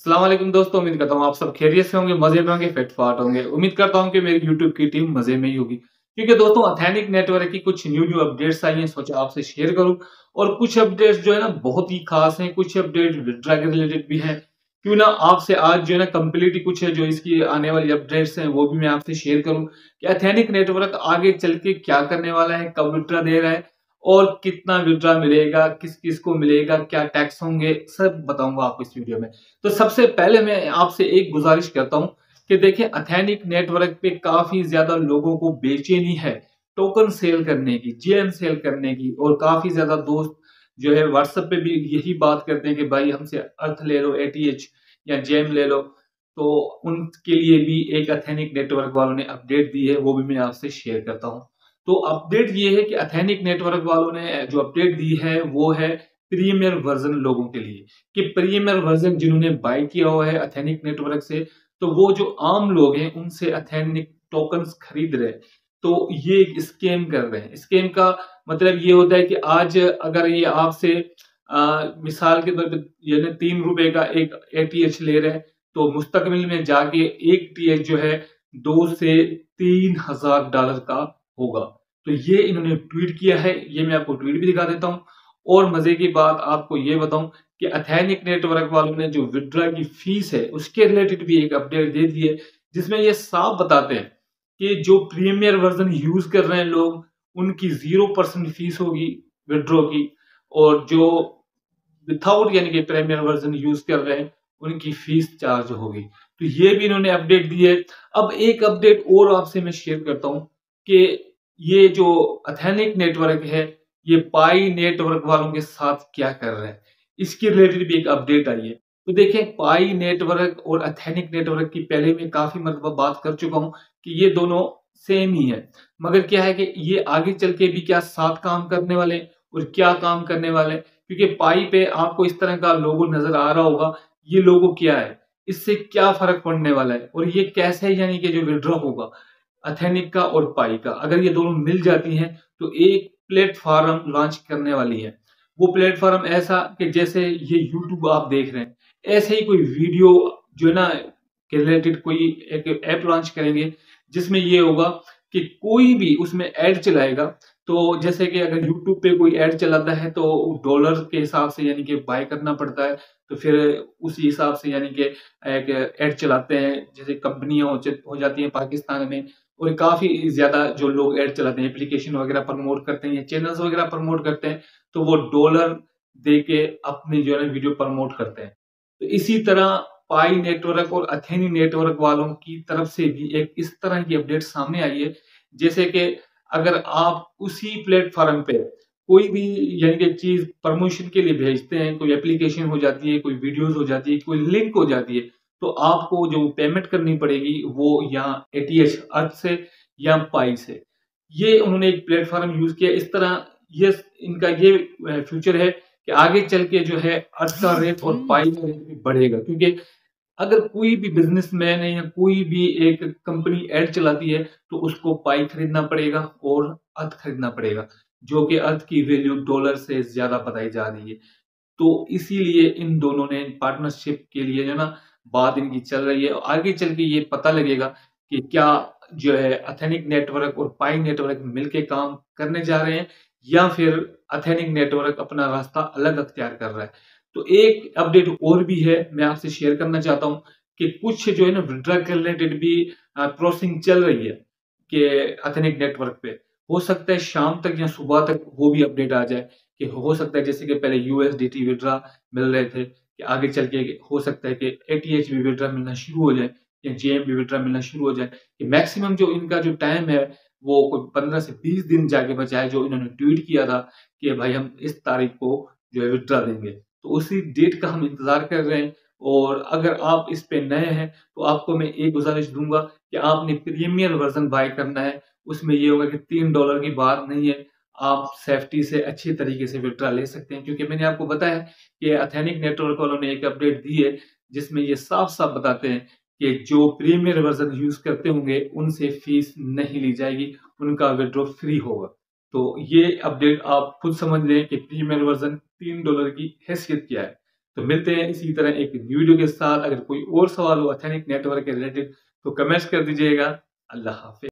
अस्सलाम वालेकुम दोस्तों, उम्मीद करता हूँ आप सब खैरियत से होंगे, मजे में होंगे, फिट फाट होंगे। उम्मीद करता हूँ कि मेरी यूट्यूब की टीम मजे में ही होगी, क्योंकि दोस्तों अथेनिक नेटवर्क की कुछ न्यू अपडेट्स आई हैं, सोचा आपसे शेयर करूं। और कुछ अपडेट्स जो है ना बहुत ही खास हैं, कुछ अपडेट विड्रा के रिलेटेड भी हैं। क्यों ना आपसे आज जो है ना कंप्लीट कुछ है जो इसकी आने वाली अपडेट्स हैं वो भी मैं आपसे शेयर करूं कि अथेनिक नेटवर्क आगे चल के क्या करने वाला है, कब विड्रा दे रहा है और कितना विड्रा मिलेगा, किस किस को मिलेगा, क्या टैक्स होंगे, सब बताऊंगा आपको इस वीडियो में। तो सबसे पहले मैं आपसे एक गुजारिश करता हूं कि देखिए अथेनिक नेटवर्क पे काफी ज्यादा लोगों को बेचैनी है टोकन सेल करने की, जेएम सेल करने की। और काफी ज्यादा दोस्त जो है व्हाट्सएप पे भी यही बात करते हैं कि भाई हमसे अर्थ ले लो, एटीएच या जेएम ले लो। तो उनके लिए भी एक अथेनिक नेटवर्क वालों ने अपडेट दी है, वो भी मैं आपसे शेयर करता हूँ। तो अपडेट ये है कि अथेनिक नेटवर्क वालों ने जो अपडेट दी है वो है प्रीमियर वर्जन लोगों के लिए, कि प्रीमियर वर्जन जिन्होंने बाय किया हुआ है अथेनिक नेटवर्क से, तो वो जो आम लोग हैं उनसे अथेनिक टोकन्स खरीद रहे हैं। तो ये एक स्कैम कर रहे हैं। स्कैम का मतलब ये होता है कि आज अगर ये आपसे मिसाल के तौर पर यानी 3 रुपए का एक एटीएच ले रहे हैं, तो मुस्तकबिल में जाके एक टीएच जो है 2 से 3 हजार डॉलर का होगा। तो ये इन्होंने ट्वीट किया है, ये मैं आपको ट्वीट भी दिखा देता हूँ। और मजे की बात आपको ये बताऊं कि अथेनिक नेटवर्क वालों ने जो विड्रा की फीस है उसके रिलेटेड भी एक अपडेट दे दी है, जिसमें ये साफ बताते हैं कि जो प्रीमियर वर्जन यूज कर रहे हैं लोग उनकी 0% फीस होगी विड्रॉ की, और जो विथाउट यानी कि प्रीमियर वर्जन यूज कर रहे हैं उनकी फीस चार्ज होगी। तो ये भी इन्होंने अपडेट दी है। अब एक अपडेट और आपसे मैं शेयर करता हूं कि ये जो अथेनिक नेटवर्क है ये पाई नेटवर्क वालों के साथ क्या कर रहा है, इसकी रिलेटेड भी एक अपडेट आई है। तो देखिए पाई नेटवर्क और अथेनिक नेटवर्क की पहले मैं काफी मतलब बात कर चुका हूं कि ये दोनों सेम ही है, मगर क्या है कि ये आगे चल के भी क्या साथ काम करने वाले और क्या काम करने वाले। क्योंकि पाई पे आपको इस तरह का लोगो नजर आ रहा होगा, ये लोगो क्या है, इससे क्या फर्क पड़ने वाला है और ये कैसे यानी कि जो विड्रॉ होगा अथेनिक का और पाई का, अगर ये दोनों मिल जाती हैं तो एक प्लेटफॉर्म लॉन्च करने वाली है। वो प्लेटफॉर्म ऐसा कि जैसे ये यूट्यूब आप देख रहे हैं, ऐसे ही कोई वीडियो जो है ना के रिलेटेड कोई एक ऐप लॉन्च करेंगे, जिसमें ये होगा कि कोई भी उसमें ऐड चलाएगा। तो जैसे कि अगर यूट्यूब पे कोई ऐड चलाता है तो डॉलर के हिसाब से यानी कि बाय करना पड़ता है, तो फिर उसी हिसाब से यानी कि एक ऐड चलाते हैं। जैसे कंपनियां हो जाती हैं पाकिस्तान में, और काफी ज्यादा जो लोग ऐड चलाते हैं, एप्लीकेशन वगैरह प्रमोट करते हैं या चैनल्स वगैरह प्रमोट करते हैं, तो वो डॉलर दे के अपनी जो है वीडियो प्रमोट करते हैं। तो इसी तरह पाई नेटवर्क और अथेनी नेटवर्क वालों की तरफ से भी एक इस तरह की अपडेट सामने आई है, जैसे कि अगर आप उसी प्लेटफॉर्म पे कोई भी यानी कि चीज प्रमोशन के लिए भेजते हैं, कोई एप्लीकेशन हो जाती है, कोई वीडियोस हो जाती है, कोई लिंक हो जाती है, तो आपको जो पेमेंट करनी पड़ेगी वो यहाँ एटीएच अर्थ से या पाई से। ये उन्होंने एक प्लेटफॉर्म यूज किया इस तरह। ये इनका ये फ्यूचर है कि आगे चल के जो है अर्थ का रेट और पाई का रेट भी बढ़ेगा, क्योंकि अगर कोई भी बिजनेसमैन है या कोई भी एक कंपनी ऐड चलाती है तो उसको पाई खरीदना पड़ेगा और अर्थ खरीदना पड़ेगा, जो कि अर्थ की वैल्यू डॉलर से ज्यादा बताई जा रही है। तो इसीलिए इन दोनों ने पार्टनरशिप के लिए जो ना बात इनकी चल रही है। आगे चल के ये पता लगेगा कि क्या जो है अथेनिक नेटवर्क और पाई नेटवर्क मिलके काम करने जा रहे हैं या फिर अथेनिक नेटवर्क अपना रास्ता अलग अख्तियार कर रहा है। तो एक अपडेट और भी है, मैं आपसे शेयर करना चाहता हूं कि कुछ जो है ना विड्रा के रिलेटेड भी प्रोसेसिंग चल रही है कि अथेनिक नेटवर्क पे। हो सकता है शाम तक या सुबह तक वो भी अपडेट आ जाए, कि हो सकता है जैसे कि पहले यूएसडीटी विड्रा मिल रहे थे, कि आगे चल के हो सकता है कि एटीएच भी विड्रा मिलना शुरू हो जाए या जेएम भी विड्रा मिलना शुरू हो जाए। कि मैक्सिमम जो इनका जो टाइम है वो कोई 15 से 20 दिन जाके बचा है, जो इन्होंने ट्वीट किया था कि भाई हम इस तारीख को जो है विड्रा देंगे। तो उसी डेट का हम इंतजार कर रहे हैं। और अगर आप इस पे नए हैं तो आपको मैं एक गुजारिश दूंगा कि आपने प्रीमियर वर्जन बाय करना है। उसमें ये होगा कि $3 की बात नहीं है, आप सेफ्टी से अच्छी तरीके से विड्रा ले सकते हैं। क्योंकि मैंने आपको बताया कि अथेनिक नेटवर्क वालों ने एक अपडेट दी है, जिसमें ये साफ साफ बताते हैं कि जो प्रीमियर वर्जन यूज करते होंगे उनसे फीस नहीं ली जाएगी, उनका विड्रॉ फ्री होगा। तो ये अपडेट आप खुद समझ लें कि प्रीमियर वर्जन $3 की हैसियत क्या है। तो मिलते हैं इसी तरह एक न्यू वीडियो के साथ। अगर कोई और सवाल हो अथेनिक नेटवर्क के रिलेटेड तो कमेंट्स कर दीजिएगा। अल्लाह हाफिज।